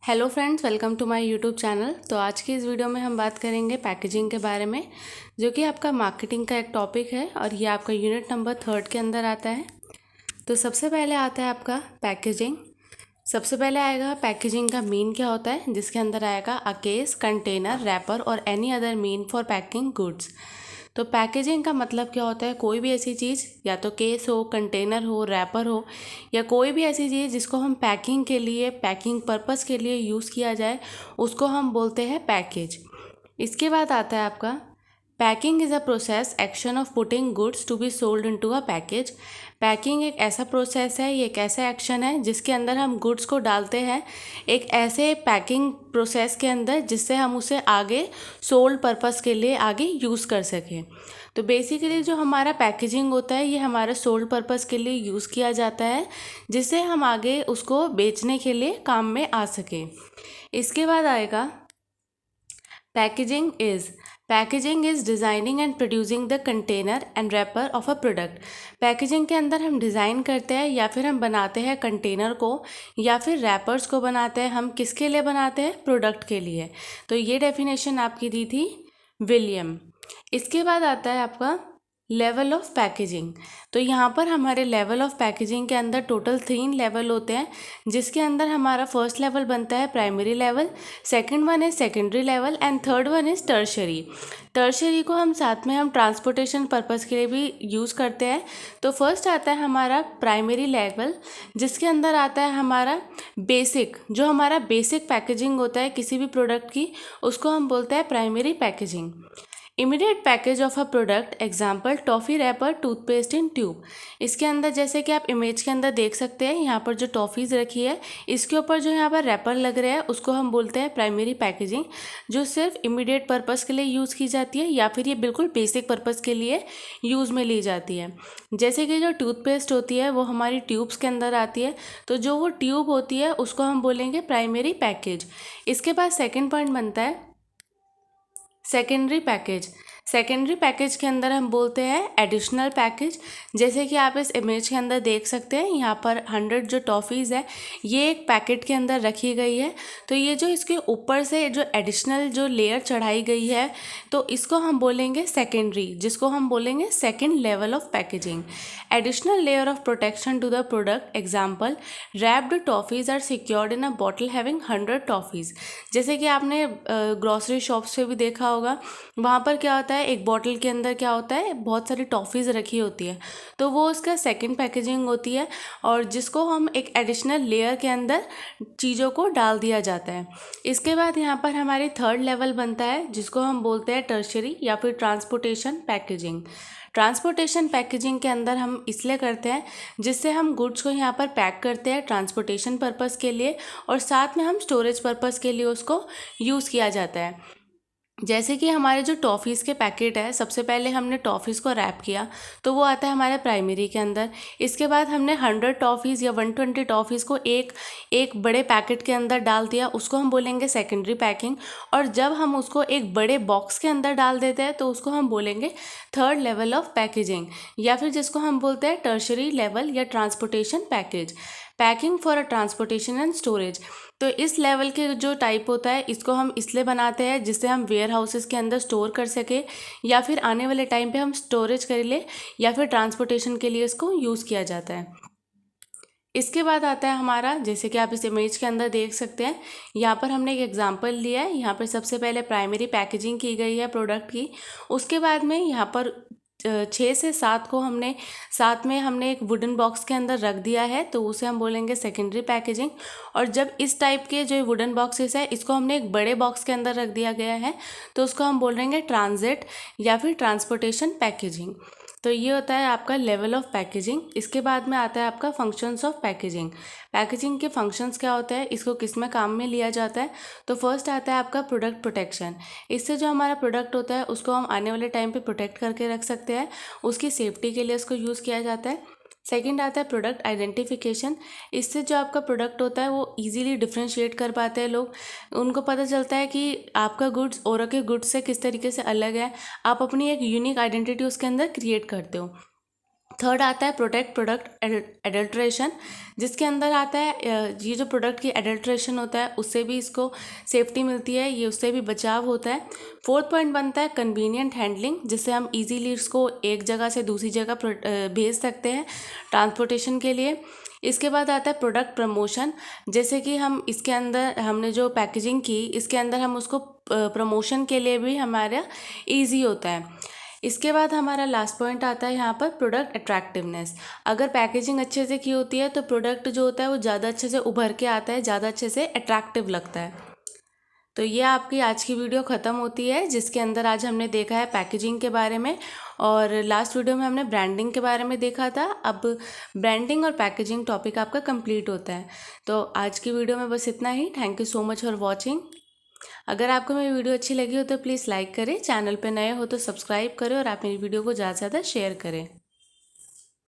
Hello friends, welcome to my YouTube channel. तो आज की इस वीडियो में हम बात करेंगे पैकेजिंग के बारे में, जो कि आपका मार्केटिंग का एक टॉपिक है और ये आपका यूनिट नंबर 3 के अंदर आता है। तो सबसे पहले आता है आपका पैकेजिंग। सबसे पहले आएगा पैकेजिंग का मीन क्या होता है, जिसके अंदर आएगा अ केस, कंटेनर, रैपर और any other mean for packing goods. तो पैकेजिंग का मतलब क्या होता है, कोई भी ऐसी चीज़, या तो केस हो, कंटेनर हो, रैपर हो, या कोई भी ऐसी चीज़ जिसको हम पैकिंग के लिए, पैकिंग पर्पस के लिए यूज़ किया जाए, उसको हम बोलते हैं पैकेज। इसके बाद आता है आपका packing is a process action of putting goods to be sold into a package. Packing एक ऐसा प्रोसेस है, ये एक ऐसा एक्शन है जिसके अंदर हम गुड्स को डालते हैं एक ऐसे पैकिंग प्रोसेस के अंदर, जिससे हम उसे आगे सोल्ड पर्पस के लिए आगे यूज़ कर सकें। तो बेसिकली जो हमारा पैकेजिंग होता है, ये हमारे सोल्ड पर्पस के लिए यूज़ किया जाता है, जिससे हम आगे उसको बेचने के लिए काम में आ सके। इसके बाद आएगा packaging is designing and producing the container and wrapper of a product. Packaging के अंदर हम डिज़ाइन करते हैं या फिर हम बनाते हैं कंटेनर को, या फिर रैपर्स को बनाते हैं। हम किसके लिए बनाते हैं? प्रोडक्ट के लिए। तो ये डेफिनेशन आपकी दी थी विलियम। इसके बाद आता है आपका लेवल ऑफ पैकेजिंग। तो यहाँ पर हमारे लेवल ऑफ पैकेजिंग के अंदर टोटल 3 लेवल होते हैं, जिसके अंदर हमारा फर्स्ट लेवल बनता है primary level, second one is secondary level and third one is tertiary. Tertiary को हम साथ में हम ट्रांसपोर्टेशन पर्पस के लिए भी यूज़ करते हैं। तो फर्स्ट आता है हमारा प्राइमरी लेवल, जिसके अंदर आता है हमारा बेसिक, जो हमारा बेसिक पैकेजिंग होता है किसी भी प्रोडक्ट की, उसको हम बोलते हैं primary packaging. Immediate package of a product, example toffee wrapper, toothpaste in tube. इसके अंदर जैसे कि आप इमेज के अंदर देख सकते हैं, यहाँ पर जो टॉफ़ीज़ रखी है, इसके ऊपर जो यहाँ पर रैपर लग रहा है, उसको हम बोलते हैं प्राइमरी पैकेजिंग, जो सिर्फ इमीडिएट पर्पस के लिए यूज़ की जाती है, या फिर ये बिल्कुल बेसिक पर्पस के लिए यूज़ में ली जाती है। जैसे कि जो टूथपेस्ट होती है वो हमारी ट्यूब्स के अंदर आती है, तो जो वो ट्यूब होती है उसको हम बोलेंगे प्राइमरी पैकेज। इसके बाद सेकेंड पॉइंट बनता है सेकेंडरी पैकेज। सेकेंडरी पैकेज के अंदर हम बोलते हैं एडिशनल पैकेज। जैसे कि आप इस इमेज के अंदर देख सकते हैं, यहाँ पर 100 जो टॉफ़ीज़ है, ये एक पैकेट के अंदर रखी गई है। तो ये जो इसके ऊपर से जो एडिशनल जो लेयर चढ़ाई गई है, तो इसको हम बोलेंगे सेकेंडरी, जिसको हम बोलेंगे second level of packaging. Additional layer of protection to the product, example wrapped toffees are secured in a bottle having 100 toffees. जैसे कि आपने ग्रॉसरी शॉप्स पे भी देखा होगा, वहाँ पर क्या होता है, एक बॉटल के अंदर क्या होता है, बहुत सारी टॉफ़ीज़ रखी होती है, तो वो उसका सेकंड पैकेजिंग होती है, और जिसको हम एक एडिशनल लेयर के अंदर चीज़ों को डाल दिया जाता है। इसके बाद यहाँ पर हमारी थर्ड लेवल बनता है, जिसको हम बोलते हैं टर्शरी या फिर ट्रांसपोर्टेशन पैकेजिंग। ट्रांसपोर्टेशन पैकेजिंग के अंदर हम इसलिए करते हैं, जिससे हम गुड्स को यहाँ पर पैक करते हैं ट्रांसपोर्टेशन पर्पस के लिए, और साथ में हम स्टोरेज पर्पस के लिए उसको यूज़ किया जाता है। जैसे कि हमारे जो टॉफ़ीज़ के पैकेट है, सबसे पहले हमने टॉफ़ीज़ को रैप किया, तो वो आता है हमारे प्राइमरी के अंदर। इसके बाद हमने 100 टॉफ़ीज़ या 120 टॉफ़ीज़ को एक बड़े पैकेट के अंदर डाल दिया, उसको हम बोलेंगे सेकेंडरी पैकिंग। और जब हम उसको एक बड़े बॉक्स के अंदर डाल देते हैं, तो उसको हम बोलेंगे थर्ड लेवल ऑफ पैकेजिंग, या फिर जिसको हम बोलते हैं टर्शरी लेवल या transportation package. Packing for a transportation and storage. तो इस लेवल के जो टाइप होता है, इसको हम इसलिए बनाते हैं जिससे हम वेयर हाउसेस के अंदर स्टोर कर सके, या फिर आने वाले टाइम पे हम स्टोरेज कर ले, या फिर ट्रांसपोर्टेशन के लिए इसको यूज़ किया जाता है। इसके बाद आता है हमारा, जैसे कि आप इस इमेज के अंदर देख सकते हैं, यहाँ पर हमने एक एग्जांपल लिया है। यहाँ पर सबसे पहले प्राइमरी पैकेजिंग की गई है प्रोडक्ट की, उसके बाद में यहाँ पर 6 से 7 को हमने साथ में हमने एक वुडन बॉक्स के अंदर रख दिया है, तो उसे हम बोलेंगे सेकेंडरी पैकेजिंग। और जब इस टाइप के जो वुडन बॉक्सेस है, इसको हमने एक बड़े बॉक्स के अंदर रख दिया गया है, तो उसको हम बोलेंगे ट्रांजिट या फिर ट्रांसपोर्टेशन पैकेजिंग। तो ये होता है आपका लेवल ऑफ पैकेजिंग। इसके बाद में आता है आपका फंक्शंस ऑफ पैकेजिंग। पैकेजिंग के फंक्शंस क्या होते हैं, इसको किस में काम में लिया जाता है। तो फर्स्ट आता है आपका प्रोडक्ट प्रोटेक्शन। इससे जो हमारा प्रोडक्ट होता है, उसको हम आने वाले टाइम पे प्रोटेक्ट करके रख सकते हैं, उसकी सेफ्टी के लिए उसको यूज़ किया जाता है। सेकंड आता है प्रोडक्ट आइडेंटिफिकेशन। इससे जो आपका प्रोडक्ट होता है, वो इजीली डिफ्रेंशिएट कर पाते हैं लोग, उनको पता चलता है कि आपका गुड्स औरों के गुड्स से किस तरीके से अलग है, आप अपनी एक यूनिक आइडेंटिटी उसके अंदर क्रिएट करते हो। थर्ड आता है प्रोटेक्ट प्रोडक्ट एडल्ट्रेशन, जिसके अंदर आता है ये जो प्रोडक्ट की एडल्ट्रेशन होता है उससे भी इसको सेफ्टी मिलती है, ये उससे भी बचाव होता है। फोर्थ पॉइंट बनता है कन्वीनियंट हैंडलिंग, जिससे हम इजीली इसको एक जगह से दूसरी जगह भेज सकते हैं ट्रांसपोर्टेशन के लिए। इसके बाद आता है प्रोडक्ट प्रमोशन, जैसे कि हम इसके अंदर हमने जो पैकेजिंग की इसके अंदर हम उसको प्रमोशन के लिए भी हमारा ईजी होता है। इसके बाद हमारा लास्ट पॉइंट आता है यहाँ पर प्रोडक्ट अट्रैक्टिवनेस। अगर पैकेजिंग अच्छे से की होती है तो प्रोडक्ट जो होता है वो ज़्यादा अच्छे से उभर के आता है, ज़्यादा अच्छे से अट्रैक्टिव लगता है। तो ये आपकी आज की वीडियो ख़त्म होती है, जिसके अंदर आज हमने देखा है पैकेजिंग के बारे में, और लास्ट वीडियो में हमने ब्रांडिंग के बारे में देखा था। अब ब्रांडिंग और पैकेजिंग टॉपिक आपका कंप्लीट होता है। तो आज की वीडियो में बस इतना ही। Thank you so much for watching. अगर आपको मेरी वीडियो अच्छी लगी हो तो प्लीज़ लाइक करें, चैनल पे नए हो तो सब्सक्राइब करें और आप मेरी वीडियो को ज़्यादा से ज़्यादा शेयर करें।